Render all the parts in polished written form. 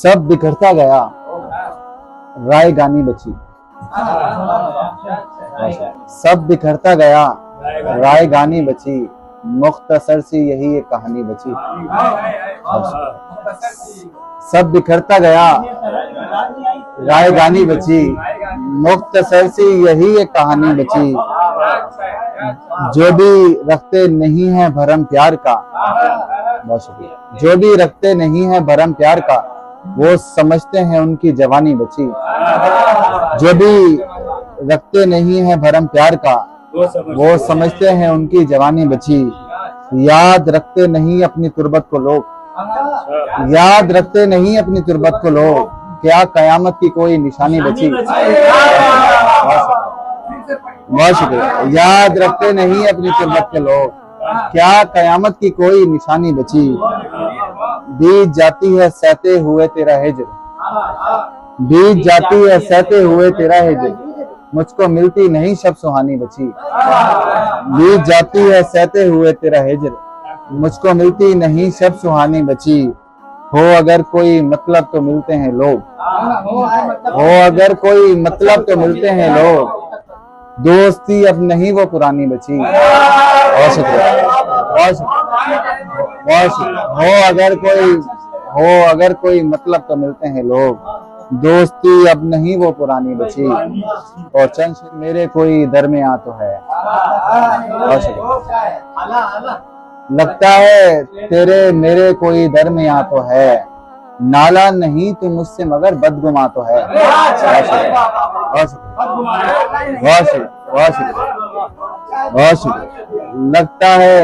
सब बिखरता गया, राय गानी बची। सब बिखरता गया, राय गानी बची, मुख्तसर सी यही एक कहानी बची। सब बिखरता गया, राय गानी बची, मुख्तसर सी यही एक कहानी बची। जो भी रखते नहीं है भरम प्यार का, बहुत शुक्रिया, जो भी रखते नहीं है भरम प्यार का, वो समझते हैं उनकी जवानी बची। जो भी रखते नहीं है भरम प्यार का, वो समझते हैं उनकी जवानी बची। याद रखते नहीं अपनी तुर्बत को लोग, याद रखते नहीं अपनी तुर्बत को लोग, क्या कयामत की कोई निशानी बची। बहुत शुक्रिया। याद रखते नहीं अपनी तुर्बत के लोग, क्या कयामत की कोई निशानी बची। बीत जाती है सहते हुए तेरा हिज्र, बीत जाती है सहते हुए तेरा हिज्र, मुझको मिलती नहीं शब सुहानी बची। बीत जाती है सहते हुए तेरा हिज्र, मुझको मिलती नहीं शब सुहानी बची। हो अगर कोई मतलब तो मिलते हैं लोग, हो अगर कोई मतलब तो मिलते हैं लोग, दोस्ती अब नहीं वो पुरानी बची। बहुत शुक्रिया, बहुत शुक्रिया। हो अगर कोई मतलब तो मिलते हैं लोग, दोस्ती अब नहीं वो पुरानी बची। और चंद मेरे कोई दरमियां तो है। बहुत शुक्रिया। लगता है तेरे मेरे कोई दरमियां तो है, नाला नहीं तो मुझसे मगर बदगुमा तो है। बहुत शुक्रिया, बहुत शुक्रिया, बहुत शुक्रिया। लगता है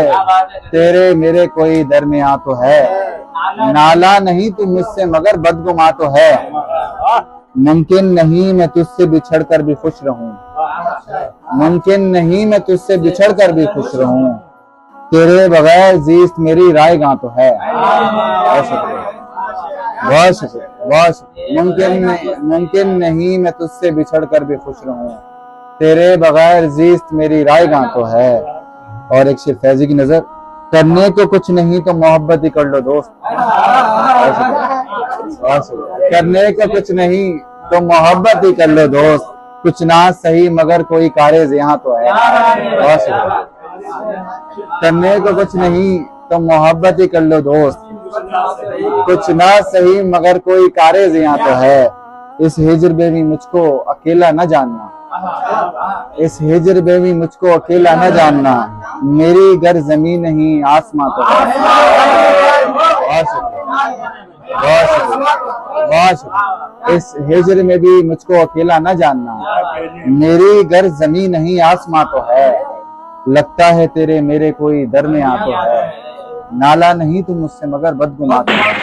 तेरे मेरे कोई दरमियां तो है, नाला नहीं तो मुझसे मगर बदगुमा तो है। मुमकिन नहीं मैं तुझसे बिछड़ कर भी खुश रहूं, मुमकिन नहीं मैं तुझसे बिछड़ कर भी खुश रहूं, तेरे बगैर जीस्त मेरी रायगां तो है। बहुत शुक्रिया, बहुत शुक्रिया, बहुत शुक्रिया। मुमकिन नहीं मैं तुझसे बिछड़ कर भी खुश रहूं, तेरे बगैर जीस्त मेरी रायगां तो है। और एक शेर फैजी की नजर, करने को कुछ नहीं तो मोहब्बत ही कर लो दोस्त। करने को कुछ नहीं तो मोहब्बत ही कर लो दोस्त, कुछ ना सही मगर कोई कारेज यहाँ तो है। बहुत शुक्रिया। करने को कुछ नहीं तो मोहब्बत ही कर लो दोस्त, कुछ ना सही मगर कोई कारेज यहाँ तो है। इस हिज्र में भी मुझको अकेला न जानना, इस हिज्र में भी मुझको अकेला न जानना, मेरी घर जमीन नहीं आसमां तो है। बहुत शुक्रिया, बहुत शुक्रिया, बहुत शुक्रिया। इस हिज्र में भी मुझको अकेला न जानना, मेरी घर जमीन नहीं आसमां तो है। लगता है तेरे मेरे कोई दरमियां तो है, नाला नहीं तो मुझसे मगर बदगुमा तो है।